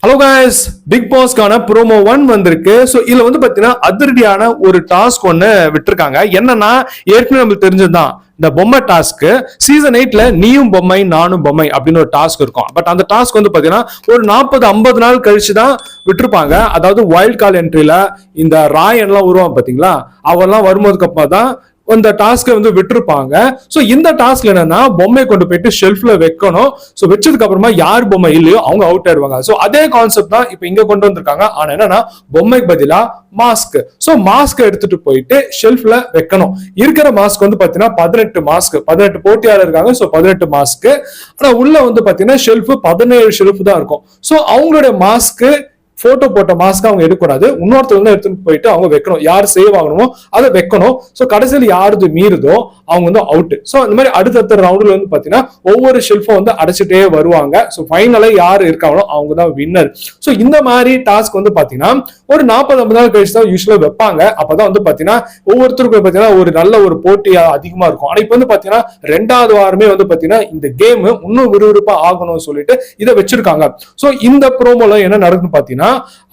Hello guys, big பாஸ்க்கான promo 1 வந்திருக்கு. So இதுல வந்து பாத்தீங்கன்னா அதிரடியான ஒரு டாஸ்க் ஒன்னு விட்டுருக்காங்க. என்னன்னா ஏற்கனவே நம்மளுக்கு தெரிஞ்சதுதான், இந்த பொம்மை டாஸ்க். சீசன் 8ல நீயும் பொம்மை நானும் பொம்மை அப்படின்னு ஒரு டாஸ்க் இருக்கும். பட் அந்த டாஸ்க் வந்து பாத்தீங்கன்னா ஒரு 40-50 நாள் கழிச்சு தான் விட்டுருப்பாங்க. அதாவது வைல்ட் கார்டு என்ட்ரில இந்த ராயன் எல்லாம் வருவான் பாத்தீங்களா, அவெல்லாம் வரும்போதுக்கு அப்புறம் தான் இந்த டாஸ்க்கை வந்து விட்டுருப்பாங்க. ஸோ இந்த டாஸ்க்ல என்னன்னா பொம்மை கொண்டு போயிட்டு ஷெல்ஃப்ல வைக்கணும். ஸோ வச்சதுக்கு அப்புறமா யார் பொம்மை இல்லையோ அவங்க அவுட் ஆயிடுவாங்க. ஸோ அதே கான்செப்ட் தான் இப்போ இங்க கொண்டு வந்திருக்காங்க. ஆனா என்னன்னா பொம்மைக்கு பதிலா மாஸ்க். ஸோ மாஸ்க் எடுத்துட்டு போயிட்டு ஷெல்ஃப்ல வைக்கணும். இருக்கிற மாஸ்க் வந்து பாத்தீங்கன்னா 18 மாஸ்க், 18 போட்டியாளர் இருக்காங்க. So 18 mask. ஆனா உள்ள வந்து பாத்தீங்கன்னா ஷெல்ஃப் 17 ஷெல்ஃப் தான் இருக்கும். ஸோ அவங்களுடைய மாஸ்க், போட்டோ போட்ட மாஸ்க் அவங்க எடுக்கூடாது. இன்னொருத்தர் வந்து எடுத்துட்டு போயிட்டு அவங்க வைக்கணும். யார் சேவ் ஆகணுமோ அதை வைக்கணும். ஸோ கடைசியில் யாருது மீறுதோ அவங்க வந்து அவுட். ஸோ இந்த மாதிரி அடுத்தடுத்த ரவுண்ட்ல வந்து பாத்தீங்கன்னா ஒவ்வொரு ஷெல்ஃபும் வந்து அடைச்சிட்டே வருவாங்க. ஸோ ஃபைனலா யார் இருக்காங்களோ அவங்க தான் வின்னர். ஸோ இந்த மாதிரி டாஸ்க் வந்து பாத்தீங்கன்னா ஒரு 40-50 நாள் கழிச்சு தான் யூஸ்வலா வைப்பாங்க. அப்பதான் வந்து பாத்தீங்கன்னா ஒவ்வொருத்தருக்கும் பாத்தீங்கன்னா ஒரு நல்ல ஒரு போட்டி அதிகமா இருக்கும். ஆனா இப்ப வந்து பாத்தீங்கன்னா 2வது வாரமே வந்து பாத்தீங்கன்னா இந்த கேம் இன்னும் விறுவிறுப்பா ஆகணும்னு சொல்லிட்டு இதை வச்சிருக்காங்க. ஸோ இந்த ப்ரோமோல என்ன நடக்குன்னு பாத்தீங்கன்னா,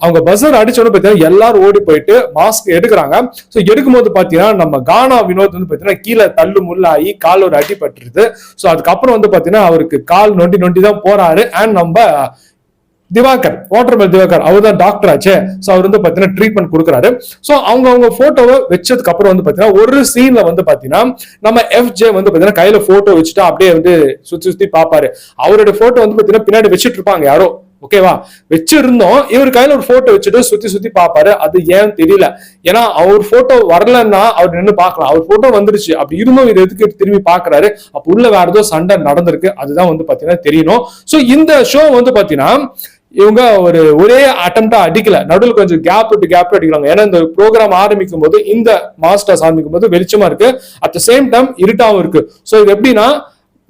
அவங்க பஸ்ஸர் அடிச்சோன்னு பாத்தீங்கன்னா எல்லாரும் ஓடி போயிட்டு மாஸ்க் எடுக்கிறாங்க. சோ எடுக்கும்போது பாத்தீங்கன்னா நம்ம கானா வினோத் வந்து பாத்தீங்கன்னா கீழே தள்ளு முள்ளாகி கால் ஒரு அடிபட்டுருது. சோ அதுக்கப்புறம் வந்து பாத்தீங்கன்னா அவருக்கு கால் நொண்டி தான் போறாரு. அண்ட் நம்ம திவாகர், வாட்டர்மெல் திவாகர், அவர் தான் டாக்டர் ஆச்சு. சோ அவர் வந்து பாத்தீங்கன்னா ட்ரீட்மெண்ட் கொடுக்குறாரு. சோ அவங்க போட்டோவை வச்சதுக்கு அப்புறம் வந்து பாத்தீங்கன்னா ஒரு சீன்ல வந்து பாத்தீங்கன்னா நம்ம எஃப்ஜே வந்து பாத்தீங்கன்னா கையில போட்டோ வச்சுட்டு அப்படியே வந்து சுத்தி பாப்பாரு. அவரோட போட்டோ வந்து பாத்தீங்கன்னா பின்னாடி வச்சுட்டு இருப்பாங்க யாரோ, ஓகேவா, வச்சிருந்தோம். இவர் கையில ஒரு போட்டோ வச்சுட்டு சுத்தி பாப்பாரு. அது ஏன் தெரியல. ஏன்னா அவர் போட்டோ வரலன்னா அவர் நின்று பார்க்கலாம். அவர் போட்டோ வந்துருச்சு. அப்படி இருந்தும் இது எதுக்கு திரும்பி பாக்குறாரு? அப்ப உள்ள வேற ஏதோ சண்டை நடந்திருக்கு. அதுதான் வந்து பாத்தீங்கன்னா தெரியணும். சோ இந்த ஷோ வந்து பாத்தீங்கன்னா இவங்க ஒரே அட்டம்ப்டா அடிக்கல, நடுவில் கொஞ்சம் கேப் அடிக்கிறாங்க. ஏன்னா இந்த ப்ரோக்ராம் ஆரம்பிக்கும் போது, இந்த மாஸ்டர்ஸ் ஆரம்பிக்கும் போது வெளிச்சமா இருக்கு, அட் த சேம் டைம் இருட்டாவும் இருக்கு. சோ இது எப்படின்னா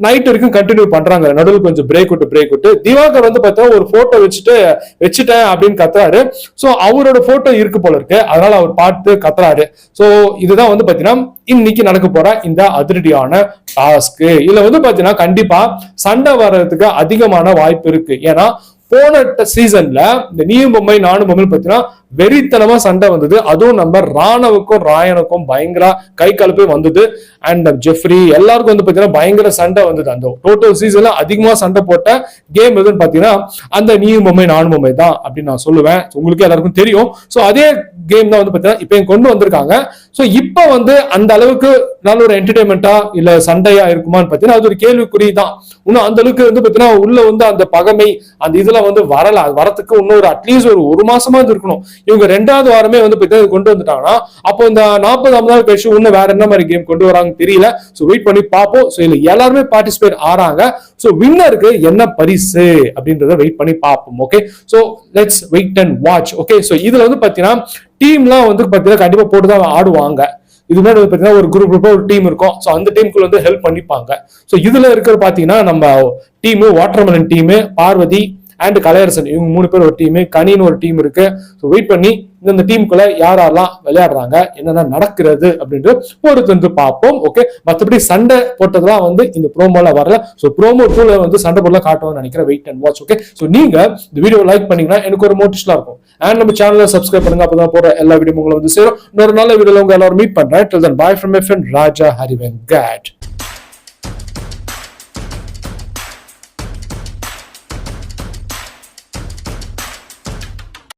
நைட் வரைக்கும் கண்டினியூ பண்றாங்க. நடுவில் கொஞ்சம் பிரேக் விட்டு திவாகர் வந்து பார்த்தா ஒரு போட்டோ வச்சுட்டேன் அப்படின்னு கத்துறாரு. சோ அவரோட போட்டோ இருக்கு போல இருக்கு, அதனால அவர் பார்த்து கத்துறாரு. சோ இதுதான் வந்து பாத்தீங்கன்னா இன்னைக்கு நடக்க போற இந்த அதிரடியான டாஸ்க். இதுல வந்து பாத்தீங்கன்னா கண்டிப்பா சண்டை வர்றதுக்கு அதிகமான வாய்ப்பு இருக்கு. ஏன்னா போன சீசன்ல இந்த நீயும் பொம்மை நானும் பொம்மை பாத்தீங்கன்னா வெறித்தனமா சண்டை வந்தது. அதுவும் நம்ம ராணவுக்கும் ராயனுக்கும் பயங்கர கை கலப்பே வந்தது. அண்ட் ஜெஃப்ரி எல்லாருக்கும் வந்து பாத்தீங்கன்னா பயங்கர சண்டை வந்தது. அந்த டோட்டல் சீசன்ல அதிகமா சண்டை போட்ட கேம் எதுன்னு பாத்தீங்கன்னா அந்த நீயும் பொம்மை நானும் பொம்மை தான் அப்படின்னு நான் சொல்லுவேன். உங்களுக்கு எல்லாருக்கும் தெரியும். சோ அதே கேம் தான் வந்து பாத்தீங்கன்னா இப்ப கொண்டு வந்திருக்காங்க. சோ இப்ப வந்து அந்த அளவுக்கு நல்ல ஒரு என்டர்டைன்மெண்டா இல்ல சண்டையா இருக்குமான்னு பாத்தீங்கன்னா அது ஒரு கேள்விக்குறி தான். இன்னும் அந்த அளவுக்கு வந்து பாத்தீங்கன்னா உள்ள வந்து அந்த பகமை அந்த இதுல வந்து வரல. வரத்துக்கு இன்னொரு அட்லீஸ்ட் ஒரு மாசமா இருக்கணும். இவங்க 2வது வாரமே வந்து கொண்டு வந்துட்டாங்கன்னா அப்போ இந்த 40-50 நாள் கழிச்சு இன்னும் வேற என்ன மாதிரி கேம் கொண்டு வராங்க தெரியல. சோ வெயிட் பண்ணி பார்ப்போம். சோ இதுல எல்லாருமே பார்ட்டிசிபேட் ஆறாங்க. சோ வின்னருக்கு என்ன பரிசு அப்படின்றத வெயிட் பண்ணி பார்ப்போம். Okay, so let's wait and watch. Okay, so இதுல வந்து பாத்தீங்கன்னா டீம்லாம் வந்து பாத்தீங்கன்னா கண்டிப்பா போட்டுதான் ஆடுவாங்க. இது மாதிரி பாத்தீங்கன்னா ஒரு குரூப் ஒரு டீம் இருக்கும். சோ அந்த டீமுக்குள்ள வந்து ஹெல்ப் பண்ணிப்பாங்க. சோ இதுல இருக்கிற பாத்தீங்கன்னா நம்ம team watermelon team, Parvathi and Kalaiyarasan, இவங்க 3 பேர் ஒரு டீம், கனின்னு ஒரு டீம் இருக்கு. ஸோ வெயிட் பண்ணி இந்த டீமுக்குள்ள யாரெல்லாம் விளையாடுறாங்க, என்னென்ன நடக்கிறது அப்படின்ட்டு பொறுத்து வந்து பார்ப்போம். ஓகே, மற்றபடி சண்டை போட்டதெல்லாம் வந்து இந்த ப்ரோமோல வரல. ஸோ ப்ரோமோ 2ல வந்து சண்டை போடல காட்டுவோம்னு நினைக்கிறேன். Wait and watch. Okay, so நீங்க இந்த வீடியோ லைக் பண்ணீங்கன்னா எனக்கு ஒரு மோட்டிவேஷனா இருக்கும். அண்ட் நம்ம சேனலை சப்ஸ்கிரைப் பண்ணுங்க, அப்பதான் போற எல்லா வீடியோ உங்களை வந்து சேரும். இன்னொரு நல்ல வீடியோல உங்க எல்லாரும் மீட் பண்றேன். Till then, bye from my friend Raja Harivengat.